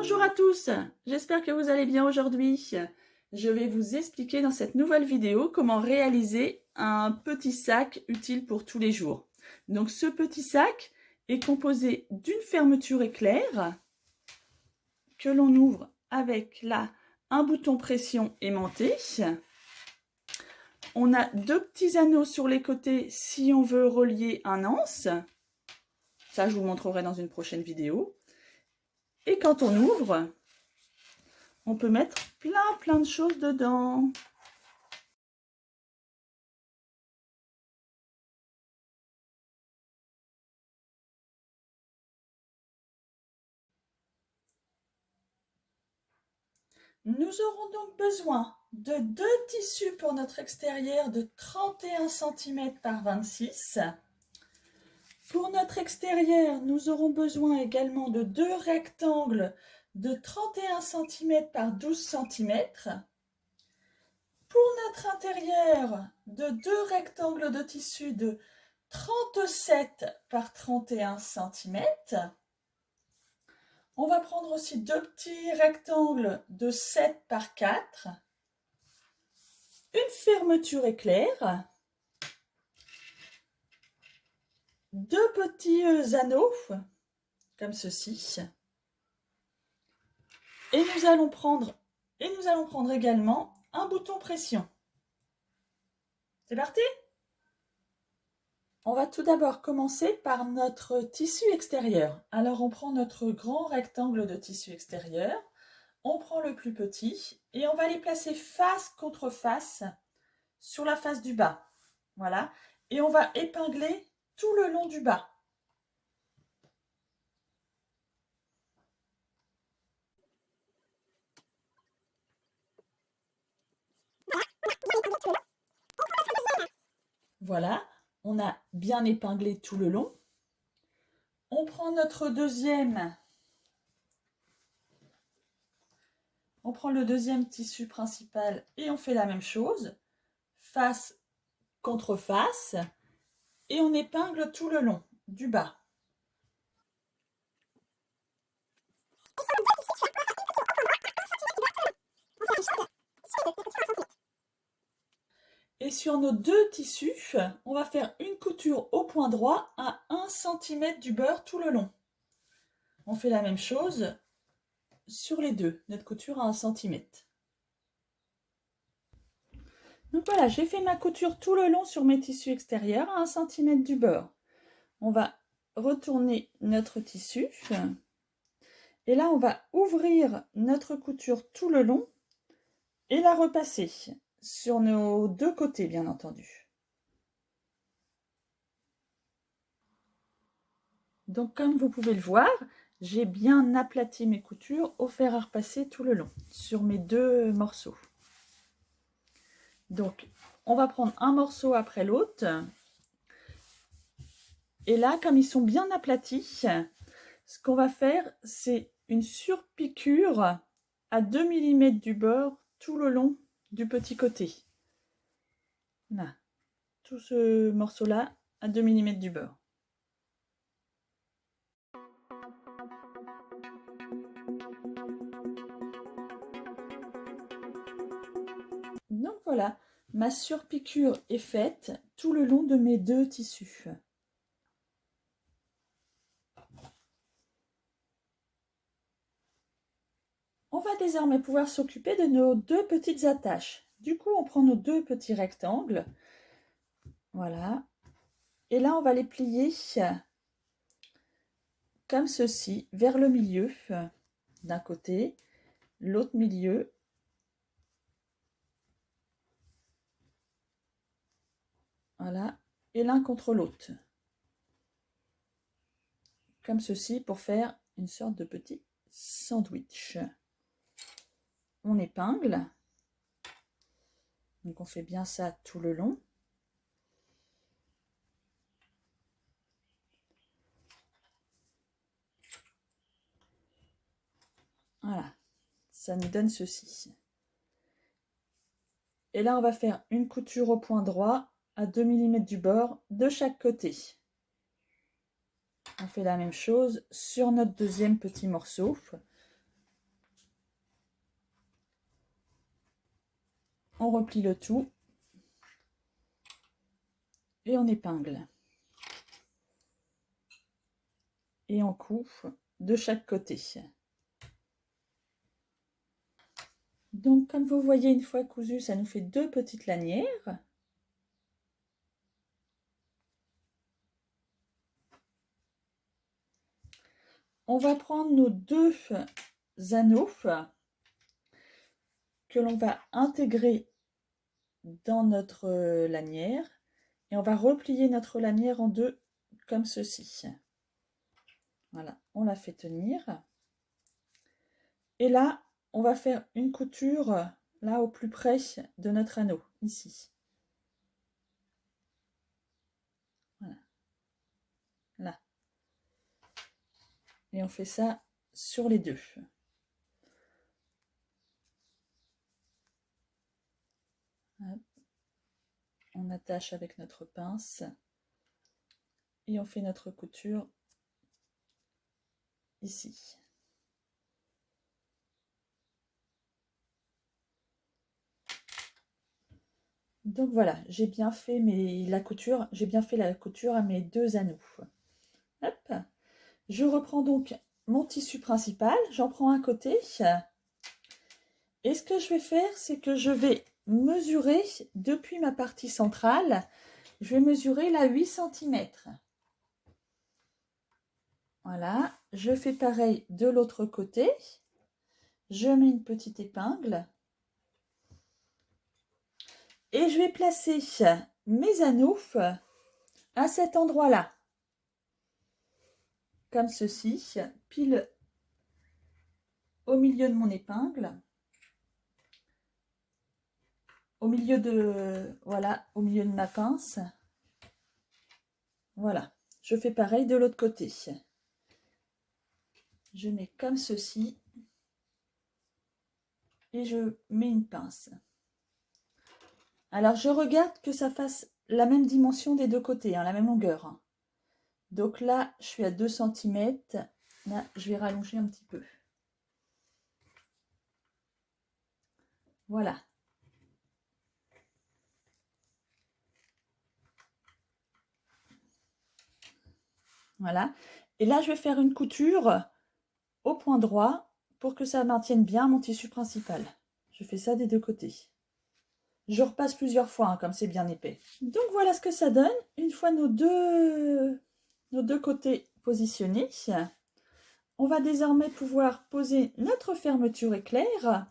Bonjour à tous, j'espère que vous allez bien aujourd'hui. Je vais vous expliquer dans cette nouvelle vidéo comment réaliser un petit sac utile pour tous les jours. Donc ce petit sac est composé d'une fermeture éclair que l'on ouvre avec là un bouton pression aimanté. On a deux petits anneaux sur les côtés si on veut relier un anse. Ça, je vous montrerai dans une prochaine vidéo. Et quand on ouvre, on peut mettre plein de choses dedans. Nous aurons donc besoin de deux tissus pour notre extérieur de 31 cm par 26. Pour notre extérieur, nous aurons besoin également de deux rectangles de 31 cm par 12 cm. Pour notre intérieur, de deux rectangles de tissu de 37 par 31 cm. On va prendre aussi deux petits rectangles de 7 par 4. Une fermeture éclair. Deux petits anneaux, comme ceci. Et nous allons prendre également un bouton pression. C'est parti? On va tout d'abord commencer par notre tissu extérieur. Alors on prend notre grand rectangle de tissu extérieur, on prend le plus petit et on va les placer face contre face sur la face du bas. Voilà. Et on va épingler tout le long du bas. Voilà, on a bien épinglé tout le long. On prend notre deuxième. On prend le deuxième tissu principal et on fait la même chose, face contre face, et on épingle tout le long du bas. Et sur nos deux tissus, on va faire une couture au point droit à 1 cm du beurre tout le long. On fait la même chose sur les deux, notre couture à 1 cm. Donc voilà, j'ai fait ma couture tout le long sur mes tissus extérieurs à 1 cm du beurre. On va retourner notre tissu. Et là, on va ouvrir notre couture tout le long et la repasser sur nos deux côtés, bien entendu. Donc, comme vous pouvez le voir, j'ai bien aplati mes coutures au fer à repasser tout le long sur mes deux morceaux. Donc, on va prendre un morceau après l'autre. Et là, comme ils sont bien aplatis, ce qu'on va faire, c'est une surpiqûre à 2 mm du bord tout le long du petit côté. Là, tout ce morceau-là à 2 mm du bord. Donc voilà, ma surpiqûre est faite tout le long de mes deux tissus. On va désormais pouvoir s'occuper de nos deux petites attaches. Du coup, on prend nos deux petits rectangles. Voilà. Et là, on va les plier comme ceci, vers le milieu d'un côté, l'autre milieu. Voilà. Et l'un contre l'autre. Comme ceci pour faire une sorte de petit sandwich. On épingle. Donc on fait bien ça tout le long. Voilà, ça nous donne ceci. Et là, on va faire une couture au point droit à 2 mm du bord de chaque côté. On fait la même chose sur notre deuxième petit morceau. on replie le tout et on épingle. Et on coupe de chaque côté. Donc, comme vous voyez, une fois cousu, ça nous fait 2 petites lanières. On va prendre nos 2 anneaux que l'on va intégrer dans notre lanière et on va replier notre lanière en 2 comme ceci. Voilà, on la fait tenir. Et là, on va faire une couture là au plus près de notre anneau, ici. Voilà. Là. Et on fait ça sur les 2. Hop. On attache avec notre pince et on fait notre couture ici. Donc voilà, j'ai bien fait la couture à mes 2 anneaux. Hop. Je reprends donc mon tissu principal, j'en prends un côté. Et ce que je vais faire, c'est que je vais mesurer depuis ma partie centrale, je vais mesurer là 8 cm. Voilà, je fais pareil de l'autre côté. Je mets une petite épingle. Et je vais placer mes anneaux à cet endroit-là. Comme ceci, pile au milieu de mon épingle. Au milieu de, voilà, au milieu de ma pince. Voilà, je fais pareil de l'autre côté. Je mets comme ceci. Et je mets une pince. Alors, je regarde que ça fasse la même dimension des 2 côtés, hein, la même longueur. Donc là, je suis à 2 cm. Là, je vais rallonger un petit peu. Voilà. Voilà. Et là, je vais faire une couture au point droit pour que ça maintienne bien mon tissu principal. Je fais ça des 2 côtés. Je repasse plusieurs fois, hein, comme c'est bien épais. Donc voilà ce que ça donne. Une fois nos deux côtés positionnés, on va désormais pouvoir poser notre fermeture éclair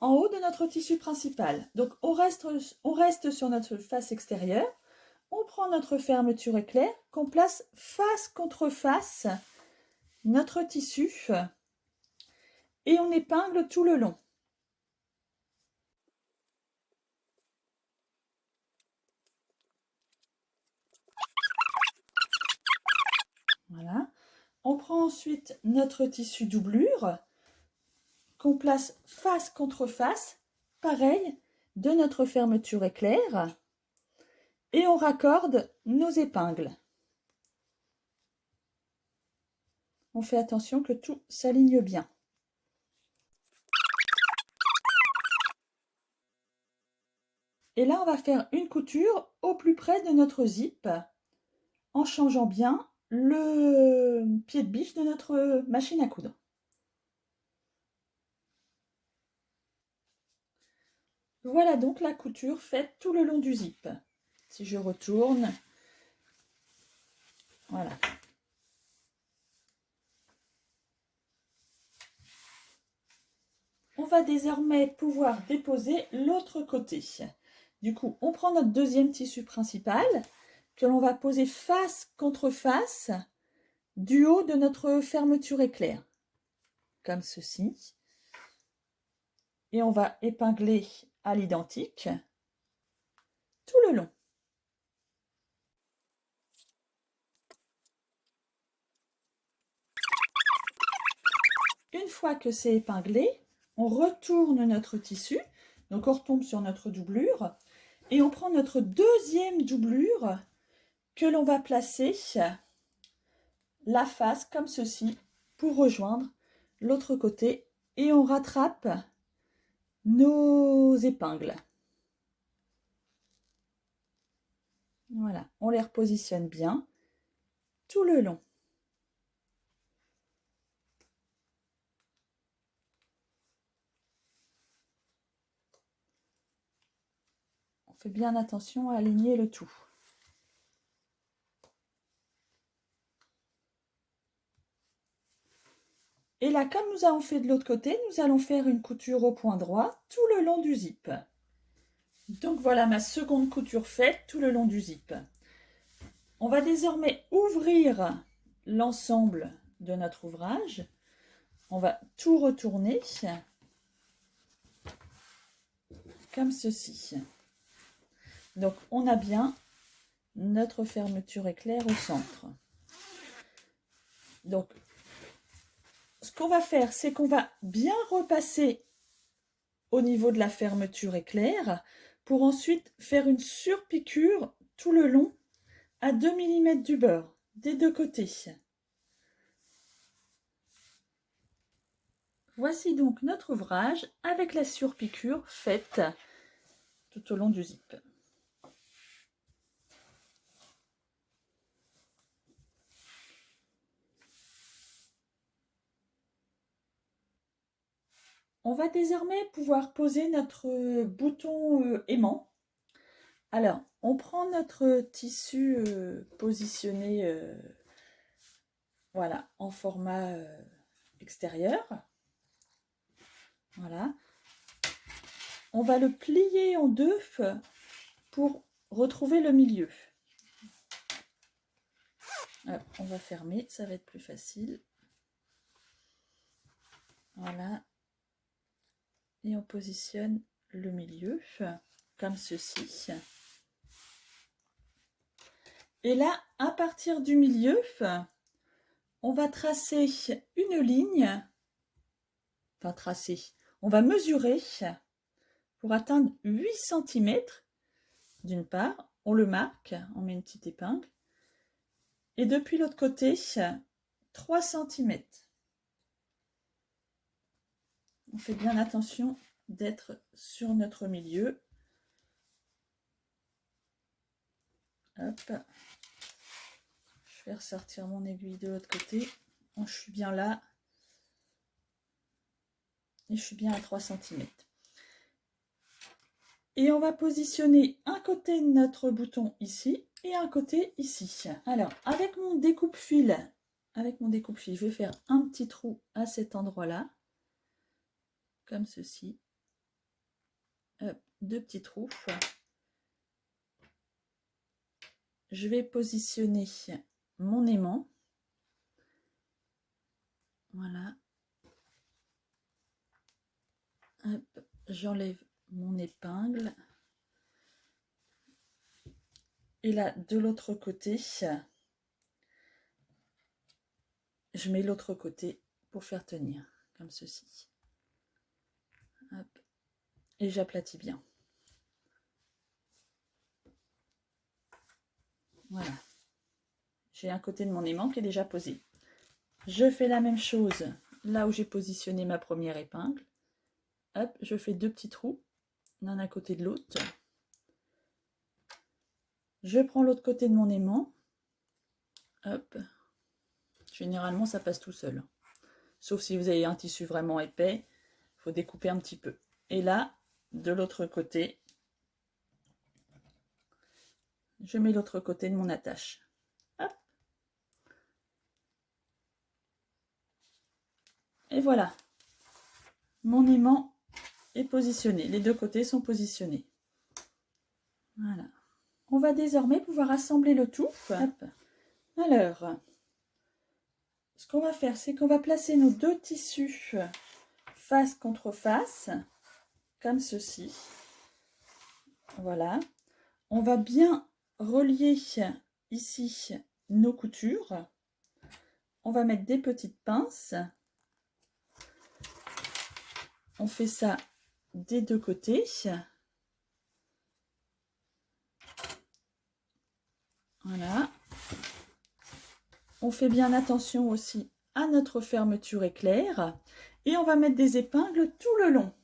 en haut de notre tissu principal. Donc on reste sur notre face extérieure. On prend notre fermeture éclair qu'on place face contre face notre tissu et on épingle tout le long. Voilà. On prend ensuite notre tissu doublure qu'on place face contre face, pareil, de notre fermeture éclair, et on raccorde nos épingles. On fait attention que tout s'aligne bien. Et là, on va faire une couture au plus près de notre zip, en changeant bien le pied de biche de notre machine à coudre. Voilà donc la couture faite tout le long du zip. Si je retourne, voilà. On va désormais pouvoir déposer l'autre côté. Du coup, on prend notre deuxième tissu principal que l'on va poser face contre face du haut de notre fermeture éclair, comme ceci. Et on va épingler à l'identique tout le long. Une fois que c'est épinglé, on retourne notre tissu, donc on retombe sur notre doublure et on prend notre deuxième doublure que l'on va placer la face comme ceci pour rejoindre l'autre côté et on rattrape nos épingles. Voilà, on les repositionne bien tout le long. On fait bien attention à aligner le tout. Et là, comme nous avons fait de l'autre côté, nous allons faire une couture au point droit tout le long du zip. Donc voilà ma seconde couture faite tout le long du zip. On va désormais ouvrir l'ensemble de notre ouvrage. On va tout retourner comme ceci. Donc on a bien notre fermeture éclair au centre. Donc ce qu'on va faire, c'est qu'on va bien repasser au niveau de la fermeture éclair pour ensuite faire une surpiqûre tout le long à 2 mm du bord des deux côtés. Voici donc notre ouvrage avec la surpiqûre faite tout au long du zip. On va désormais pouvoir poser notre bouton aimant. Alors, on prend notre tissu positionné voilà, en format extérieur. Voilà. On va le plier en deux pour retrouver le milieu. Alors, on va fermer, ça va être plus facile. Voilà. Et on positionne le milieu comme ceci. Et là, à partir du milieu, on va tracer une ligne. Enfin, tracer. On va mesurer pour atteindre 8 cm. D'une part, on le marque, on met une petite épingle. Et depuis l'autre côté, 3 cm. On fait bien attention d'être sur notre milieu. Hop. Je vais ressortir mon aiguille de l'autre côté. Bon, je suis bien là. Et je suis bien à 3 cm. Et on va positionner un côté de notre bouton ici et un côté ici. Alors, avec mon découpe-fil, je vais faire un petit trou à cet endroit-là. Comme ceci. Hop, deux petits trous. Je vais positionner mon aimant. Voilà. Hop, j'enlève mon épingle. Et là, de l'autre côté, je mets l'autre côté pour faire tenir, comme ceci. Hop. Et j'aplatis bien. Voilà. J'ai un côté de mon aimant qui est déjà posé. Je fais la même chose là où j'ai positionné ma première épingle. Hop, je fais deux petits trous, l'un à côté de l'autre. Je prends l'autre côté de mon aimant. Hop. Généralement, ça passe tout seul. Sauf si vous avez un tissu vraiment épais, il faut découper un petit peu. Et là, de l'autre côté, je mets l'autre côté de mon attache. Hop. Et voilà. Mon aimant est positionné. Les deux côtés sont positionnés. Voilà. On va désormais pouvoir assembler le tout. Hop. Alors, ce qu'on va faire, c'est qu'on va placer nos deux tissus face contre face, comme ceci. Voilà. On va bien relier ici nos coutures. On va mettre des petites pinces. On fait ça des deux côtés. Voilà. On fait bien attention aussi à notre fermeture éclair. Et on va mettre des épingles tout le long.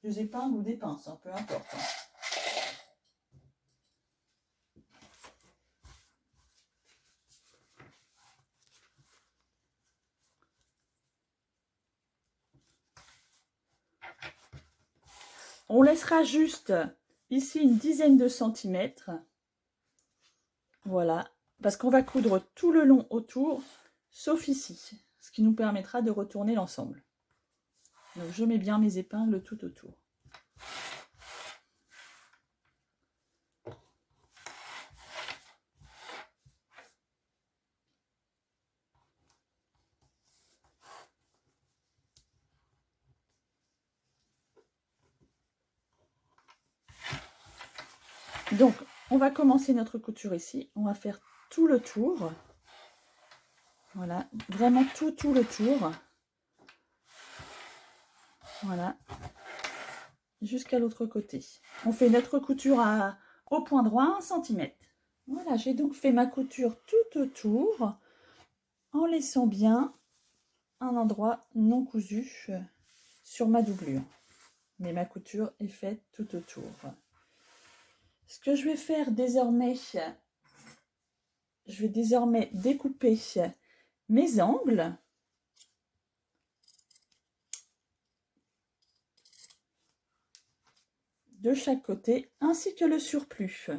Des épingles ou des pinces, peu importe. On laissera juste ici une dizaine de centimètres. Voilà, parce qu'on va coudre tout le long autour, sauf ici, ce qui nous permettra de retourner l'ensemble. Donc je mets bien mes épingles tout autour. Donc, on va commencer notre couture ici. On va faire tout le tour. Voilà, vraiment tout le tour. Voilà, jusqu'à l'autre côté. On fait notre couture au point droit, 1 cm. Voilà, j'ai donc fait ma couture tout autour, en laissant bien un endroit non cousu sur ma doublure. Mais ma couture est faite tout autour. Ce que je vais faire désormais, je vais désormais découper mes angles. De chaque côté, ainsi que le surplus.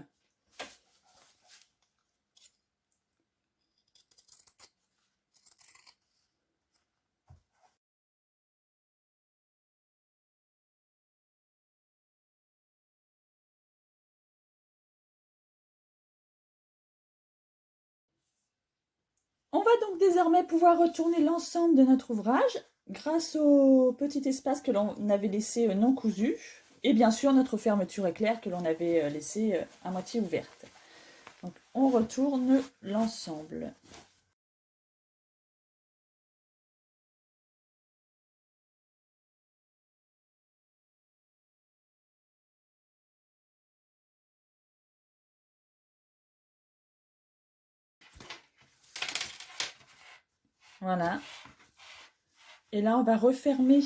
On va donc désormais pouvoir retourner l'ensemble de notre ouvrage grâce au petit espace que l'on avait laissé non cousu et bien sûr notre fermeture éclair que l'on avait laissée à moitié ouverte. Donc on retourne l'ensemble. Voilà. Et là on va refermer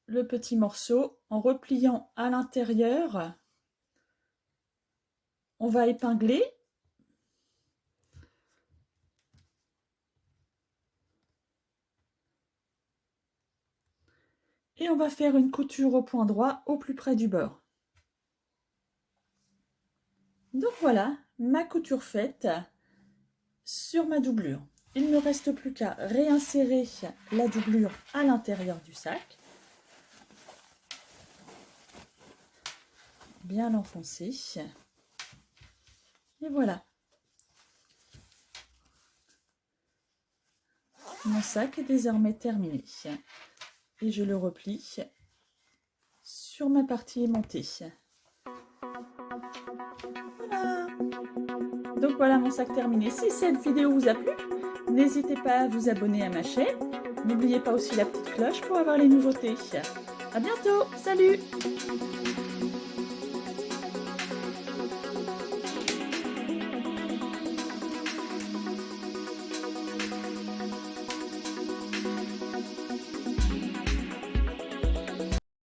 le petit morceau en repliant à l'intérieur. On va épingler. Et on va faire une couture au point droit au plus près du bord. Donc voilà, ma couture faite sur ma doublure. Il ne me reste plus qu'à réinsérer la doublure à l'intérieur du sac. Bien l'enfoncer. Et voilà. Mon sac est désormais terminé. Et je le replie sur ma partie aimantée. Voilà. Donc voilà mon sac terminé. Si cette vidéo vous a plu, n'hésitez pas à vous abonner à ma chaîne. N'oubliez pas aussi la petite cloche pour avoir les nouveautés. À bientôt, salut!